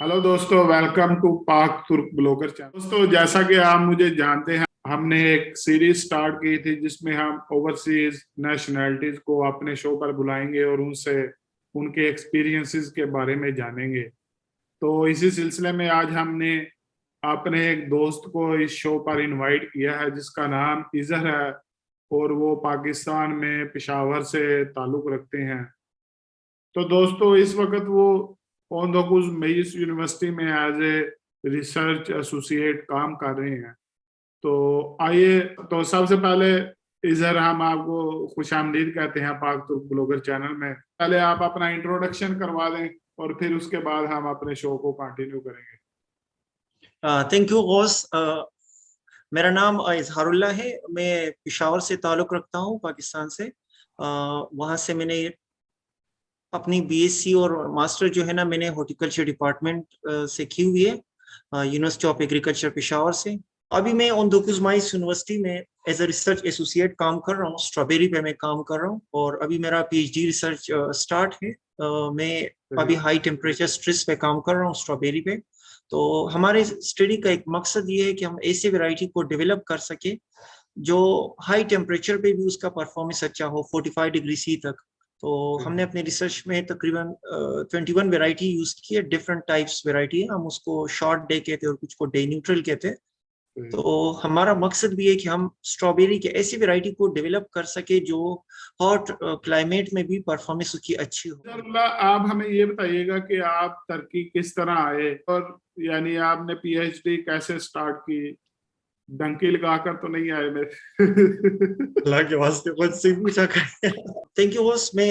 Hello दोस्तों, welcome to पाक तुर्क ब्लॉगर चैनल। दोस्तों, जैसा कि आप मुझे जानते हैं, हमने एक सीरीज स्टार्ट की थी जिसमें हम ओवरसीज नेशनैलिटीज को अपने शो पर बुलाएंगे और उनसे उनके एक्सपीरियंसेस के बारे में जानेंगे। तो इसी सिलसिले में आज हमने अपने एक दोस्त को इस शो पर इनवाइट किया है जिसका नाम इजहर है और वो पाकिस्तान में पेशावर से ताल्लुक रखते हैं। तो दोस्तों, इस वक्त वो ओंधोकुज मेयस यूनिवर्सिटी में एज ए रिसर्च एसोसिएट काम कर रहे हैं। तो आइए, तो सबसे पहले इधर हम आपको खुशामदीद कहते हैं पाक तुर्क ब्लॉगर चैनल में। पहले आप अपना इंट्रोडक्शन करवा दें और फिर उसके बाद हम अपने शो को कंटिन्यू करेंगे। Thank you guys. मेरा नाम इजहारुल्लाह है। मैं पेशावर से ताल्लुक़ रखता हूँ, पाकिस्तान से। वहाँ से मैंने अपनी बीएससी और मास्टर जो है ना, मैंने हॉर्टिकल्चर डिपार्टमेंट से की हुई है, यूनिवर्सिटी ऑफ एग्रीकल्चर पेशावर से। अभी मैं ओंधोकुज मेयस यूनिवर्सिटी में एज ए रिसर्च एसोसिएट काम कर रहा हूँ। स्ट्रॉबेरी पे मैं काम कर रहा हूँ और अभी मेरा पीएचडी रिसर्च स्टार्ट है। मैं अभी हाई टेम्परेचर स्ट्रेस पे काम कर रहा हूँ, स्ट्रॉबेरी पे। तो हमारे स्टडी का एक मकसद ये है कि हम ऐसे वैरायटी को डेवलप कर सके जो हाई टेम्परेचर पे भी उसका परफॉर्मेंस अच्छा हो, 45 डिग्री सी तक। तो हमने अपने रिसर्च में तकरीबन 21 वेराइटी यूज की है। डिफरेंट टाइप्स वेराइटी है, हम उसको शॉर्ट डे कहते हैं और कुछ को डे न्यूट्रल कहते हैं। तो हमारा मकसद भी है कि हम स्ट्रॉबेरी के ऐसी वैरायटी को डेवलप कर सके जो हॉट क्लाइमेट में भी परफॉर्मेंस उसकी अच्छी हो। आप हमें ये बताइएगा कि आप टर्की किस तरह आए और यानी आपने पीएचडी कैसे स्टार्ट की? डंकी लगाकर तो नहीं आए मेरे? अल्लाह के वास्ते खुद से पूछा कर। Thank you boss. मैं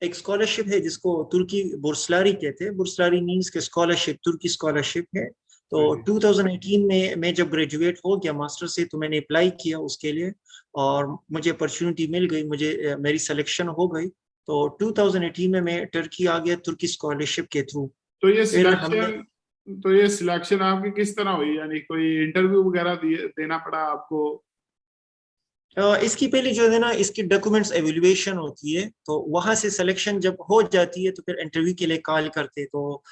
एक स्कॉलरशिप है जिसको तुर्की बुर्सलारी कहते हैं। बुर्सलारी मींस के स्कॉलरशिप, तुर्की स्कॉलरशिप है। तो 2018 में मैं जब ग्रेजुएट हो गया मास्टर से, तो मैंने अप्लाई किया उसके लिए और मुझे अपॉर्चुनिटी मिल गई, मुझे मेरी सिलेक्शन हो गई। तो 2018 में मैं टर्की आ गया तुर्की स्कॉलरशिप के थ्रू। तो ये फिर हमने सिलेक्शन तो ये सिलेक्शन आपकी किस तरह हुई? यानी कोई इंटरव्यू वगैरह देना पड़ा आपको? इसकी पहले जो है ना, इसकी डॉक्यूमेंट्स एवेल्युएशन होती है। तो वहां से सिलेक्शन जब हो जाती है तो फिर इंटरव्यू के लिए कॉल करते हैं। तो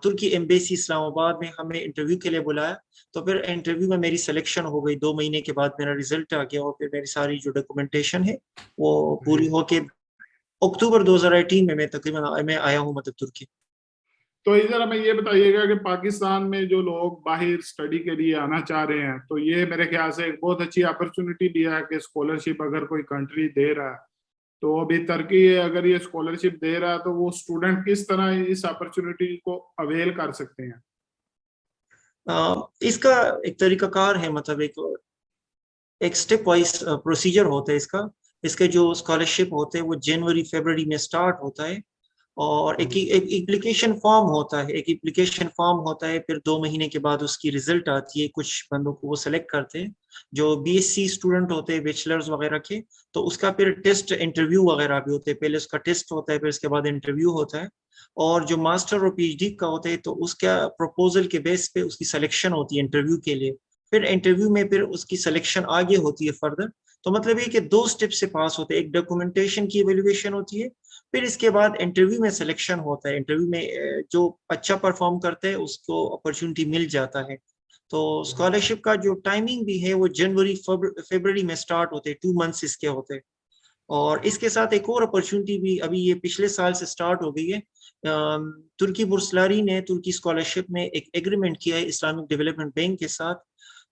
तुर्की एम्बेसी इस्लामाबाद में हमें इंटरव्यू के लिए बुलाया। तो फिर इंटरव्यू में मेरी सिलेक्शन हो गई। 2 महीने के बाद मेरा रिजल्ट आ गया और फिर मेरी सारी जो डॉक्यूमेंटेशन है वो पूरी होके अक्टूबर 2018 में मैं तकरीबन मैं आया हूँ, मतलब तुर्की। तो इधर हमें ये बताइएगा कि पाकिस्तान में जो लोग बाहर स्टडी के लिए आना चाह रहे हैं, तो ये मेरे ख्याल से एक बहुत अच्छी अपॉर्चुनिटी भी है कि स्कॉलरशिप अगर कोई कंट्री दे रहा है, तो अभी टर्की अगर ये स्कॉलरशिप दे रहा है तो वो स्टूडेंट किस तरह इस अपॉर्चुनिटी को अवेल कर सकते हैं? इसका एक तरीकाकार है, मतलब एक स्टेप वाइज प्रोसीजर होता है इसका। इसके जो स्कॉलरशिप होते हैं वो जनवरी फरवरी में स्टार्ट होता है। और एक एप्लीकेशन फॉर्म होता है, फिर 2 महीने के बाद उसकी रिजल्ट आती है। कुछ बंदों को वो सेलेक्ट करते हैं जो बीएससी स्टूडेंट होते हैं, बैचलर्स वगैरह के। तो उसका फिर टेस्ट इंटरव्यू वगैरह भी होते हैं। पहले उसका टेस्ट होता है, फिर उसके बाद इंटरव्यू होता है। और जो मास्टर और पीएचडी का होता है तो उसका प्रपोजल के बेस पे उसकी सिलेक्शन होती है इंटरव्यू के लिए। फिर इंटरव्यू में फिर उसकी सिलेक्शन आगे होती है फर्दर। तो मतलब ये कि 2 स्टेप से पास होते हैं। एक डॉक्यूमेंटेशन की एवेल्युएशन होती है, फिर इसके बाद इंटरव्यू में सिलेक्शन होता है। इंटरव्यू में जो अच्छा परफॉर्म करते हैं उसको अपॉर्चुनिटी मिल जाता है। तो स्कॉलरशिप का जो टाइमिंग भी है वो जनवरी फरवरी में स्टार्ट होते हैं, 2 मंथ्स इसके होते हैं। और इसके साथ एक और अपॉर्चुनिटी भी अभी ये पिछले साल से स्टार्ट हो गई है। तुर्की बुर्सलारी ने तुर्की स्कॉलरशिप में एक एग्रीमेंट किया है इस्लामिक डेवलपमेंट बैंक के साथ।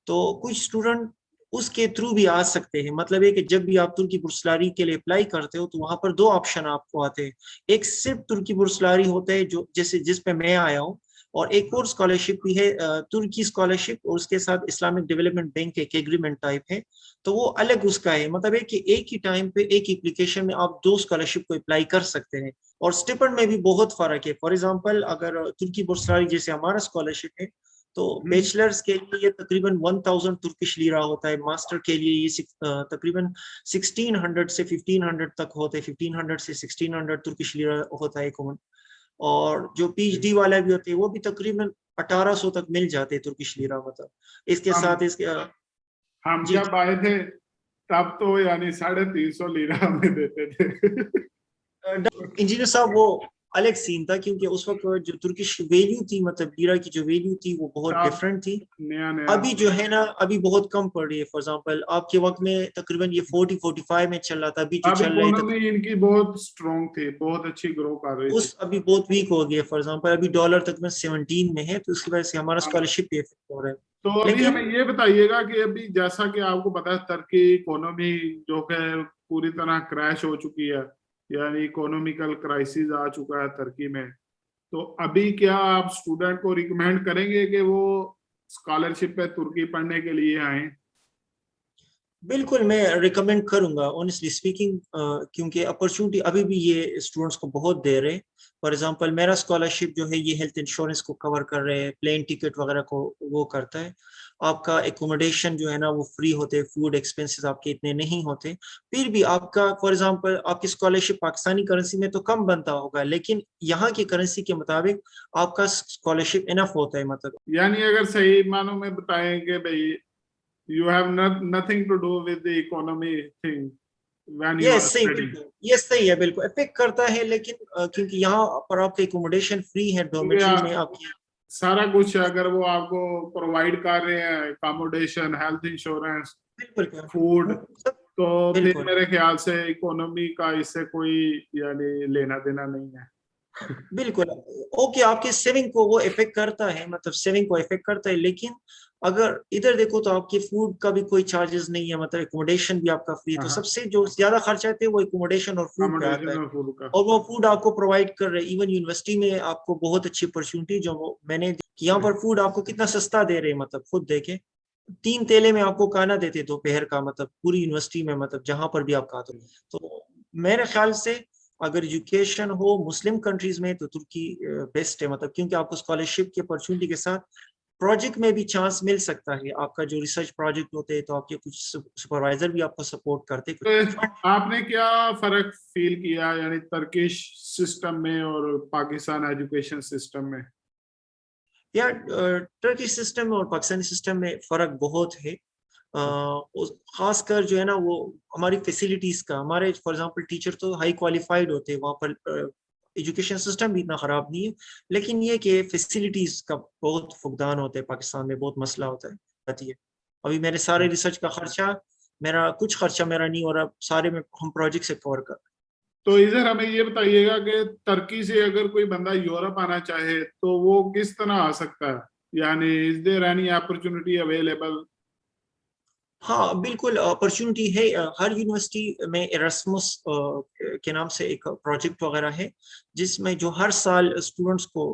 तो कुछ स्टूडेंट उसके थ्रू भी आ सकते हैं। मतलब है कि जब भी आप तुर्की बुर्सलारी के लिए अप्लाई करते हो तो वहां पर 2 ऑप्शन आपको आते हैं। एक सिर्फ तुर्की बुर्सलारी होता है जो जैसे जिस पे मैं आया हूँ, और एक और स्कॉलरशिप भी है तुर्की स्कॉलरशिप, और उसके साथ इस्लामिक डेवलपमेंट बैंक एक एग्रीमेंट टाइप है। तो वो अलग उसका है। मतलब है कि एक ही टाइम पे एक एप्लीकेशन में आप 2 स्कॉलरशिप को अप्लाई कर सकते हैं। और स्टिपेंड में भी बहुत फर्क है। फॉर एग्जाम्पल, अगर तुर्की बुर्सलारी जैसे हमारा स्कॉलरशिप है तो बैचलर्स के लिए ये तकरीबन 1000 तुर्किश लीरा होता है। मास्टर के लिए ये तकरीबन 1600 से 1500 तक होते हैं। 1500 से 1600 तुर्किश लीरा होता है कॉमन। और जो पीएचडी वाला भी होते हैं वो भी तकरीबन 1800 तक मिल जाते हैं तुर्किश लीरा। मतलब इसके हम साथ इसके हम जी जब आए थे तब तो यानी 350 लीरा हमें देते थे। इंजीनियर साहब, वो अलग सीन था, क्योंकि उस वक्त जो तुर्किश वैल्यू थी, मतलब लीरा की जो वैल्यू थी वो बहुत आप डिफरेंट थी। नया नया अभी जो है ना, अभी बहुत कम पड़ रही है। फॉर एग्जांपल आपके वक्त में तकरीबन ये 40-45 में चल रहा था, अभी जो अब चल रहा है इकोनॉमी इनकी बहुत स्ट्रांग थी, बहुत अच्छी ग्रो कर रही थी। उस अभी बहुत वीक हो गया। फॉर एग्जांपल अभी डॉलर तकरीबन 17 में है, तो उसकी वजह से हमारा हाँ, स्कॉलरशिप पे इफेक्ट हो रहा है। तो अभी हमें लेकिन ये बताइएगा कि अभी जैसा कि आपको पता है तुर्की इकोनॉमी जो है पूरी तरह क्रैश हो चुकी है, यानी इकोनॉमिकल क्राइसिस आ चुका है तुर्की में। तो अभी क्या आप स्टूडेंट को रिकमेंड करेंगे कि वो स्कॉलरशिप पे तुर्की पढ़ने के लिए आए? बिल्कुल मैं रिकमेंड करूंगा ऑनेस्टली स्पीकिंग, क्योंकि अपॉर्चुनिटी अभी भी ये स्टूडेंट्स को बहुत दे रहे हैं। फॉर एग्जांपल मेरा स्कॉलरशिप जो है ये हेल्थ इंश्योरेंस को कवर कर रहे हैं, प्लेन टिकट वगैरह को वो करता है। आपका एकोमोडेशन जो है ना वो फ्री होते हैं, फूड एक्सपेंसेस आपके इतने नहीं होते। फिर भी आपका फॉर एग्जांपल आपकी स्कॉलरशिप पाकिस्तानी करेंसी में तो कम बनता होगा, लेकिन यहाँ की करेंसी के मुताबिक आपका स्कॉलरशिप इनफ होता है। मतलब यानी अगर सही मानों में बताएं कि भाई you have nothing to do with the economy thing when you ये are सही, studying, बिल्कुल ये सही है, बिल्कुल इफेक्ट करता है, लेकिन क्योंकि यहाँ पर आपका एकोमोडेशन फ्री है, क्योंकि डॉर्मेट्री में आपकी। सारा कुछ अगर वो आपको प्रोवाइड कर रहे हैं, अकोमोडेशन, हेल्थ इंश्योरेंस, बिल्कुल फूड, सब तो फिर बिल्कुल मेरे ख्याल से इकोनॉमी का इससे कोई यानी लेना देना नहीं है। बिल्कुल ओके, आपके सेविंग को वो इफेक्ट करता है, मतलब सेविंग को इफेक्ट करता है, लेकिन अगर इधर देखो तो आपके फूड का भी कोई चार्जेस नहीं है, मतलब एकोमोडेशन भी आपका फ्री है। तो हाँ, सबसे जो ज्यादा खर्चा है वो एकोमोडेशन और फूड पे आता अकोमोडेशन है, और फूड का। और वो फूड आपको प्रोवाइड कर रहे हैं। इवन यूनिवर्सिटी में आपको बहुत अच्छी अपॉर्चुनिटी जो वो मैंने कि यहाँ पर फूड आपको कितना सस्ता दे रहे हैं, मतलब खुद देखे 3 तेले में आपको खाना देते दोपहर का, मतलब पूरी यूनिवर्सिटी में, मतलब जहां पर भी आप खाते हो। तो मेरे ख्याल से अगर एजुकेशन हो मुस्लिम कंट्रीज में तो तुर्की बेस्ट है, मतलब क्योंकि आपको स्कॉलरशिप की अपॉर्चुनिटी के साथ प्रोजेक्ट में भी चांस मिल सकता है। आपका जो रिसर्च प्रोजेक्ट होते हैं तो आपके कुछ सुपरवाइजर भी आपको सपोर्ट करते हैं, कुछ तो आपने क्या फर्क फील किया यानी तुर्किश सिस्टम में और पाकिस्तान एजुकेशन सिस्टम में? या टर्की सिस्टम और पाकिस्तानी सिस्टम में फर्क बहुत है। खासकर जो है ना वो हमारी फैसिलिटीज का, हमारे फॉर एग्जांपल टीचर तो हाई क्वालिफाइड होते हैं वहाँ पर, एजुकेशन सिस्टम भी इतना खराब नहीं है, लेकिन ये कि फैसिलिटीज का बहुत फुकदान होता है पाकिस्तान में, बहुत मसला होता है आती है। अभी मेरे सारे रिसर्च का खर्चा, मेरा कुछ खर्चा मेरा नहीं हो रहा, सारे में हम प्रोजेक्ट से कवर कर। तो इधर हमें ये बताइएगा कि तुर्की से अगर कोई बंदा यूरोप आना चाहे तो वो किस तरह आ सकता है, यानी is there any opportunity available? हाँ बिल्कुल अपॉर्चुनिटी है। हर यूनिवर्सिटी में एरास्मस के नाम से एक प्रोजेक्ट वगैरह है, जिसमें जो हर साल स्टूडेंट्स को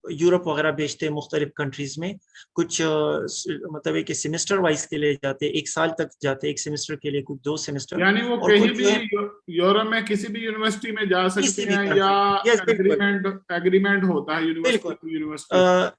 यूरोप वगैरह भेजते हैं मुख्तलिफ कंट्रीज में। कुछ मतलब एक सेमेस्टर वाइज के लिए जाते हैं, 1 साल तक जाते हैं एक सेमेस्टर के लिए, कुछ 2 सेमेस्टर। यानी वो और कहीं कुछ भी जो है यूरोप में किसी भी यूनिवर्सिटी में जा सकते किसी भी हैं, या कंट्री, यस बिल्कुल एग्रीमेंट एग्रीमेंट होता है यूनिवर्सिटी बिल्कुल। To university? अ,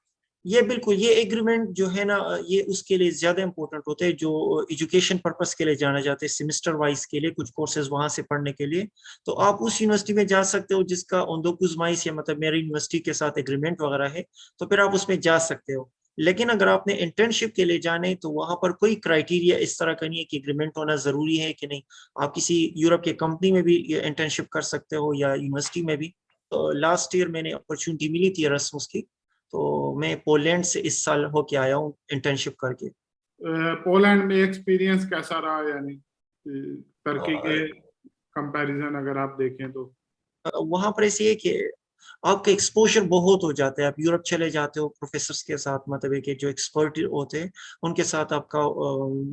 ये बिल्कुल ये एग्रीमेंट जो है ना ये उसके लिए ज्यादा इंपॉर्टेंट होते हैं जो एजुकेशन पर्पस के लिए जाना जाते हैं, सेमेस्टर वाइज के लिए कुछ कोर्सेज वहां से पढ़ने के लिए। तो आप उस यूनिवर्सिटी में जा सकते हो जिसका ओंदोकुजमाइस या मतलब मेरी यूनिवर्सिटी के साथ एग्रीमेंट वगैरह है, तो फिर आप उसमें जा सकते हो। लेकिन अगर आपने इंटर्नशिप के लिए जाने तो वहां पर कोई क्राइटेरिया इस तरह का नहीं है कि एग्रीमेंट होना जरूरी है कि नहीं। आप किसी यूरोप के कंपनी में भी इंटर्नशिप कर सकते हो या यूनिवर्सिटी में भी। तो लास्ट ईयर मैंने अपॉर्चुनिटी मिली थी एरास्मस की, तो मैं पोलैंड से इस साल होके आया हूँ इंटर्नशिप करके। पोलैंड में एक्सपीरियंस कैसा रहा, यानी तुर्की के और कंपैरिजन अगर आप देखें तो? वहां पर ऐसे है कि आपका एक्सपोजर बहुत हो जाता है। आप यूरोप चले जाते हो प्रोफेसर्स के साथ, मतलब है कि जो एक्सपर्ट होते हैं उनके साथ आपका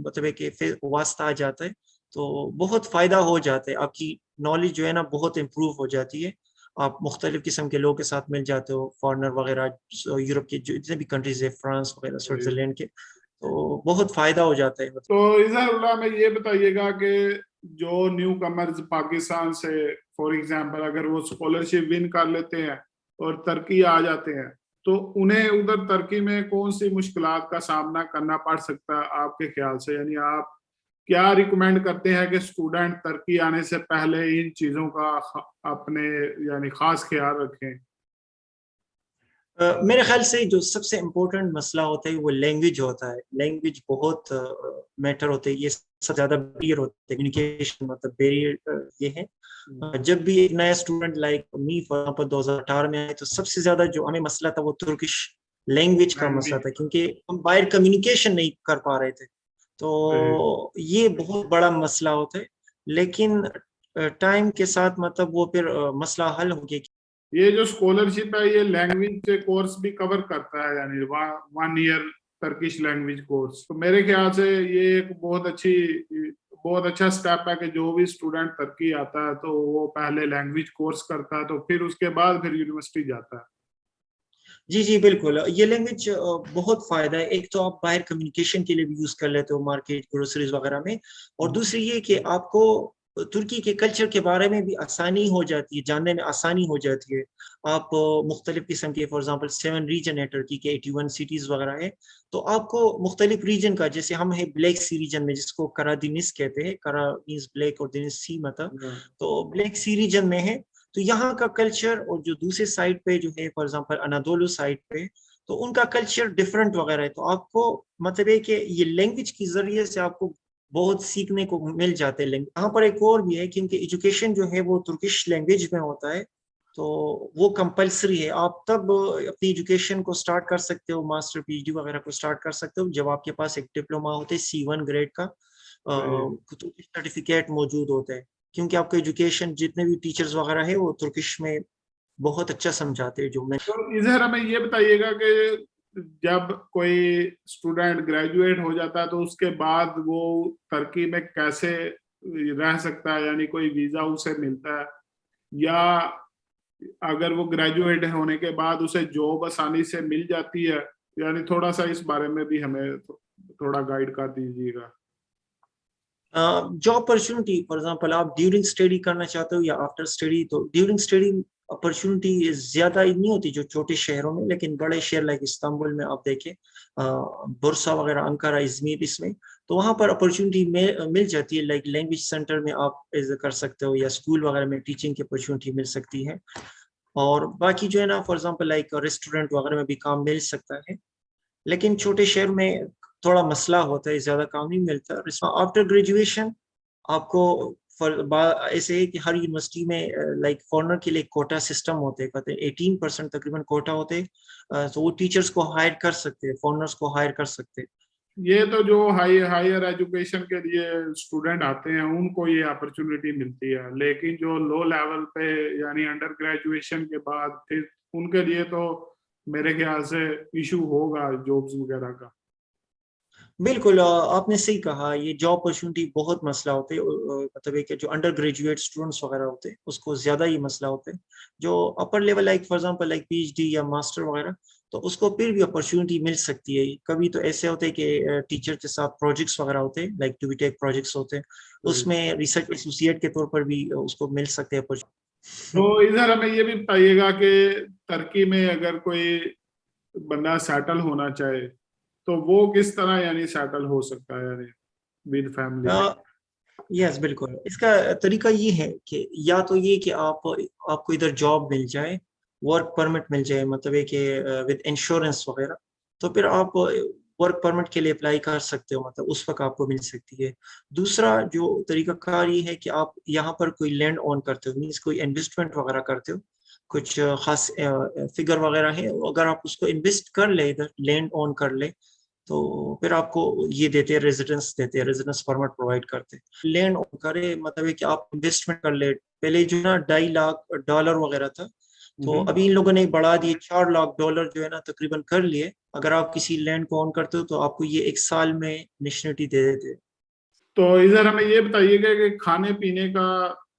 मतलब है कि फिर वास्ता आ जाता है, तो बहुत फायदा हो जाता है। आपकी नॉलेज जो है ना बहुत इम्प्रूव हो जाती है। आप मुख्तलिफ किस्म के लोगों के साथ मिल जाते हो, फॉरेनर वगैरह, यूरोप के जो जितने भी कंट्रीज है, फ्रांस वगैरह, स्विट्जरलैंड के, तो बहुत फायदा हो जाता है मतलब। तो इजहारुल्लाह में ये बताइएगा कि जो न्यू कमर्स पाकिस्तान से फॉर एग्जांपल अगर वो स्कॉलरशिप विन कर लेते हैं और तुर्की आ जाते हैं, तो उन्हें उधर तुर्की में कौन सी मुश्किलात का सामना करना पड़ सकता है आपके ख्याल से? यानी आप क्या रिकमेंड करते हैं कि स्टूडेंट तुर्की आने से पहले इन चीजों का अपने यानी खास ख्याल रखें? मेरे ख्याल से जो सबसे इम्पोर्टेंट मसला होता है वो लैंग्वेज होता है। लैंग्वेज बहुत मैटर होते है, ये सबसे ज्यादा बैरियर होता है, कम्युनिकेशन मतलब बैरियर ये है। जब भी एक नया student like me for example 2018 में आए तो सबसे ज्यादा जो हमें मसला था वो तुर्किश लैंग्वेज का मसला था, क्योंकि हम बाहर कम्युनिकेशन नहीं कर पा रहे थे। तो ये बहुत बड़ा मसला होता है, लेकिन टाइम के साथ मतलब वो फिर मसला हल हो गया। ये जो स्कॉलरशिप है ये लैंग्वेज कोर्स भी कवर करता है, यानी 1 ईयर टर्किश लैंग्वेज कोर्स। तो मेरे ख्याल से ये एक बहुत अच्छा स्टेप है कि जो भी स्टूडेंट टर्की आता है तो वो पहले लैंग्वेज कोर्स करता है, तो फिर उसके बाद फिर यूनिवर्सिटी जाता है। जी जी बिल्कुल, ये लैंग्वेज बहुत फायदा है। एक तो आप बाहर कम्युनिकेशन के लिए भी यूज कर लेते हो, मार्केट ग्रोसरीज वगैरह में, और दूसरी ये कि आपको तुर्की के कल्चर के बारे में भी आसानी हो जाती है, जानने में आसानी हो जाती है। आप मुख्तलिफ किस्म के, फॉर एग्जांपल 7 रीजन है टर्की के, 81 सिटीज वगैरह है, तो आपको मुख्तलिफ रीजन का, जैसे हम है ब्लैक सी रीजन में जिसको करादिनिस कहते हैं, करा मीन्स ब्लैक और दिनिस सी मतलब, तो ब्लैक सी रीजन में है। तो यहाँ का कल्चर और जो दूसरे साइड पे जो है फॉर एग्जांपल अनादोलू साइड पे, तो उनका कल्चर डिफरेंट वगैरह है। तो आपको मतलब है कि ये लैंग्वेज के जरिए से आपको बहुत सीखने को मिल जाते हैं। यहाँ पर एक और भी है, क्योंकि एजुकेशन जो है वो तुर्किश लैंग्वेज में होता है, तो वो कंपलसरी है। आप तब अपनी एजुकेशन को स्टार्ट कर सकते हो, मास्टर पीएचडी वगैरह को स्टार्ट कर सकते हो, जब आपके पास एक डिप्लोमा होता है C1 ग्रेड का, तुर्किश सर्टिफिकेट मौजूद होता है। क्योंकि आपका एजुकेशन जितने भी टीचर्स वगैरह है वो तुर्किश में बहुत अच्छा समझाते हैं, जो मैं। तो इधर हमें ये बताइएगा कि जब कोई स्टूडेंट ग्रेजुएट हो जाता है तो उसके बाद वो टर्की में कैसे रह सकता है, यानी कोई वीजा उसे मिलता है, या अगर वो ग्रेजुएट होने के बाद उसे जॉब आसानी से मिल जाती है, यानी थोड़ा सा इस बारे में भी हमें थोड़ा गाइड कर दीजिएगा। जॉब अपॉर्चुनिटी फॉर एग्जांपल आप ड्यूरिंग स्टडी करना चाहते हो या आफ्टर स्टडी, तो ड्यूरिंग स्टडी अपॉर्चुनिटी ज्यादा नहीं होती जो छोटे शहरों में, लेकिन बड़े शहर लाइक इस्तांबुल में आप देखें, बुरसा वगैरह, अंकारा, इजमीर, इसमें तो वहां पर अपॉर्चुनिटी मिल जाती है। लाइक लैंग्वेज सेंटर में आप कर सकते हो, या स्कूल वगैरह में टीचिंग की अपॉर्चुनिटी मिल सकती है। और बाकी जो है ना, फॉर एग्जांपल लाइक रेस्टोरेंट वगैरह में भी काम मिल सकता है, लेकिन छोटे शहर में थोड़ा मसला होता है, ज्यादा काम नहीं मिलता। आफ्टर ग्रेजुएशन आपको ऐसे है कि हर यूनिवर्सिटी में लाइक फॉरनर के लिए कोटा सिस्टम होते हैं, कहते हैं 18% तकरीबन कोटा होते हैं, तो वो टीचर्स को हायर कर सकते हैं, फॉरनर्स को हायर कर सकते हैं। ये तो जो हायर एजुकेशन के लिए स्टूडेंट आते हैं उनको ये अपॉर्चुनिटी मिलती है, लेकिन जो लो लेवल पे यानी अंडर ग्रेजुएशन के बाद फिर उनके लिए तो मेरे ख्याल से इशू होगा जॉब्स वगैरह का। बिल्कुल, आपने सही कहा, ये जॉब अपॉर्चुनिटी बहुत मसला होते हैं। मतलब है कि जो अंडर ग्रेजुएट स्टूडेंट्स वगैरह होते हैं उसको ज्यादा ही मसला होते हैं। जो upper level like for example like PhD या मास्टर वगैरह, तो उसको फिर भी अपॉर्चुनिटी मिल सकती है। कभी तो ऐसे होते हैं कि टीचर के साथ प्रोजेक्ट्स वगैरह होते हैं, लाइक टूबीटेक प्रोजेक्ट्स होते हैं, उसमें रिसर्च एसोसिएट के तौर पर भी उसको मिल सकते हैं तो अपॉर्चुनिटी। इधर हमें ये भी बताइएगा कि टर्की में अगर कोई बंदा सेटल होना चाहे तो वो किस तरह यानी सेटल हो सकता है, यानी विद फैमिली। यस बिल्कुल, इसका तरीका ये है कि या तो ये कि आपको इधर जॉब मिल जाए, वर्क परमिट मिल जाए, मतलब है कि विद इंश्योरेंस वगैरह, तो फिर आप वर्क परमिट के लिए अप्लाई कर सकते हो, मतलब उस वक्त आपको मिल सकती है। दूसरा जो तरीकाकार ये है कि आप यहाँ पर कोई लैंड ओन करते हो, मीन्स कोई इन्वेस्टमेंट वगैरह करते हो, कुछ खास फिगर वगैरह है, अगर आप उसको इन्वेस्ट कर ले, इधर लैंड ओन कर ले, तो फिर आपको ये देते हैं, रेजिडेंस देते हैं, रेजिडेंस परमिट प्रोवाइड करते हैं। लैंड करे मतलब है कि आप इन्वेस्टमेंट कर ले। पहले जो ना $2.5 लाख वगैरह था, तो अभी इन लोगों ने बढ़ा दिए $4 लाख जो है ना तकरीबन कर लिए। अगर आप किसी लैंड को ओन करते हो तो आपको ये 1 साल में नेशनलिटी दे देते हैं। तो इधर हमें ये बताइएगा कि खाने पीने का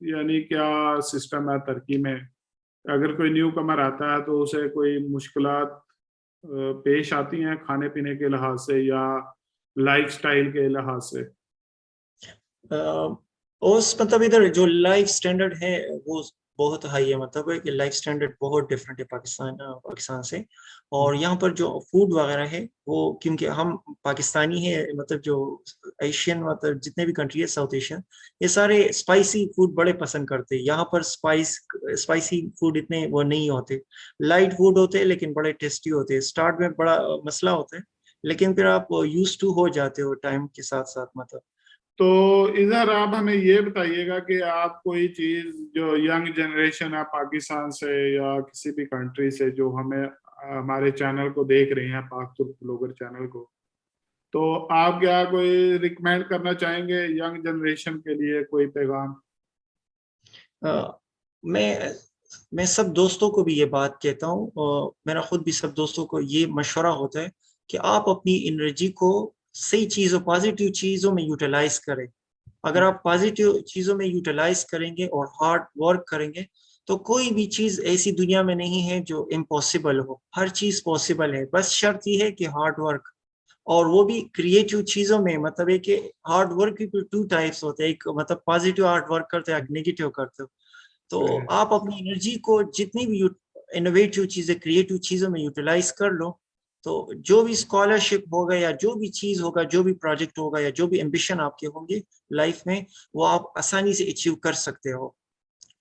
यानी क्या सिस्टम है टर्की में, अगर कोई न्यू कमर आता है तो उसे कोई मुश्किलात पेश आती हैं खाने पीने के लिहाज से या लाइफस्टाइल के लिहाज से। उस मतलब इधर जो लाइफ स्टैंडर्ड है वो बहुत हाई है, मतलब कि लाइफ स्टैंडर्ड बहुत डिफरेंट है पाकिस्तान से। और यहाँ पर जो फूड वगैरह है वो, क्योंकि हम पाकिस्तानी है, मतलब जो एशियन, मतलब जितने भी कंट्री है साउथ एशियन, ये सारे स्पाइसी फूड बड़े पसंद करते हैं। यहाँ पर स्पाइसी फूड इतने वो नहीं होते, लाइट फूड होते हैं लेकिन बड़े टेस्टी होते हैं। स्टार्ट में बड़ा मसला होता है, लेकिन फिर आप यूज टू हो जाते हो टाइम के साथ साथ, मतलब। तो इधर आप हमें ये बताइएगा कि आप कोई चीज जो यंग जनरेशन है पाकिस्तान से या किसी भी कंट्री से जो हमें हमारे चैनल को देख रहे हैं, पाक तुर्क ब्लॉगर चैनल को, तो आप क्या कोई रिकमेंड करना चाहेंगे यंग जनरेशन के लिए, कोई पैगाम? अ, मैं सब दोस्तों को भी ये बात कहता हूँ, और मेरा खुद भी सब दोस्तों को ये मशवरा होता है कि आप अपनी एनर्जी को सही चीजों, पॉजिटिव चीजों में यूटिलाइज करें। अगर आप पॉजिटिव चीजों में यूटिलाइज करेंगे और हार्ड वर्क करेंगे, तो कोई भी चीज ऐसी दुनिया में नहीं है जो इम्पॉसिबल हो। हर चीज पॉसिबल है, बस शर्त यह है कि हार्ड वर्क, और वो भी क्रिएटिव चीजों में। मतलब है कि हार्ड वर्क की टू टाइप्स होते हैं, एक मतलब पॉजिटिव हार्ड वर्क करते हैं, एक नेगेटिव करते हो। तो आप अपनी एनर्जी को जितनी भी इनोवेटिव चीजें, क्रिएटिव चीजों में यूटिलाइज कर लो, तो जो भी स्कॉलरशिप होगा या जो भी चीज होगा, जो भी प्रोजेक्ट होगा या जो भी एम्बिशन आपके होंगे लाइफ में, वो आप आसानी से अचीव कर सकते हो।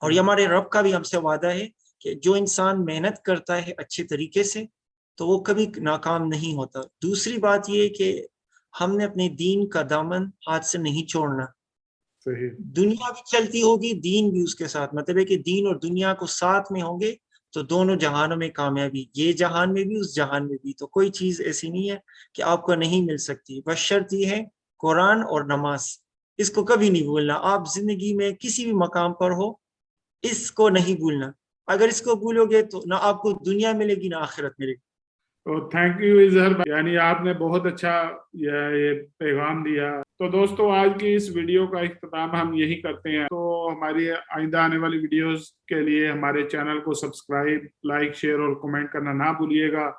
और ये हमारे रब का भी हमसे वादा है कि जो इंसान मेहनत करता है अच्छे तरीके से, तो वो कभी नाकाम नहीं होता। दूसरी बात ये है कि हमने अपने दीन का दामन हाथ से नहीं छोड़ना। सही। दुनिया भी चलती होगी, दीन भी उसके साथ, मतलब है कि दीन और दुनिया को साथ में होंगे तो दोनों जहानों में कामयाबी, ये जहान में भी उस जहान में भी। तो कोई चीज ऐसी नहीं है कि आपको नहीं मिल सकती, बस शर्त ये है कुरान और नमाज, इसको कभी नहीं भूलना। आप जिंदगी में किसी भी मकाम पर हो, इसको नहीं भूलना। अगर इसको भूलोगे तो ना आपको दुनिया मिलेगी ना आखिरत मिलेगी। तो थैंक यू इजहर भाई, यानी आपने बहुत अच्छा ये पैगाम दिया। तो दोस्तों, आज की इस वीडियो का इख्तिताम हम यही करते हैं। तो हमारी आइंदा आने वाली वीडियोस के लिए हमारे चैनल को सब्सक्राइब, लाइक, शेयर और कमेंट करना ना भूलिएगा।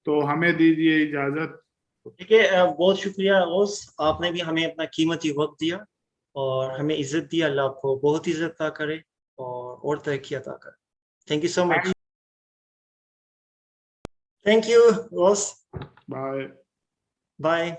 तो हमें दीजिए इजाजत। ठीक है, बहुत शुक्रिया ओस, आपने भी हमें अपना कीमती वक्त दिया और हमें इज्जत दी। अल्लाह आपको बहुत इज्जत अता करे और तरक्की अता करे। Thank you so much. Thank you ओस। बाय। बाय।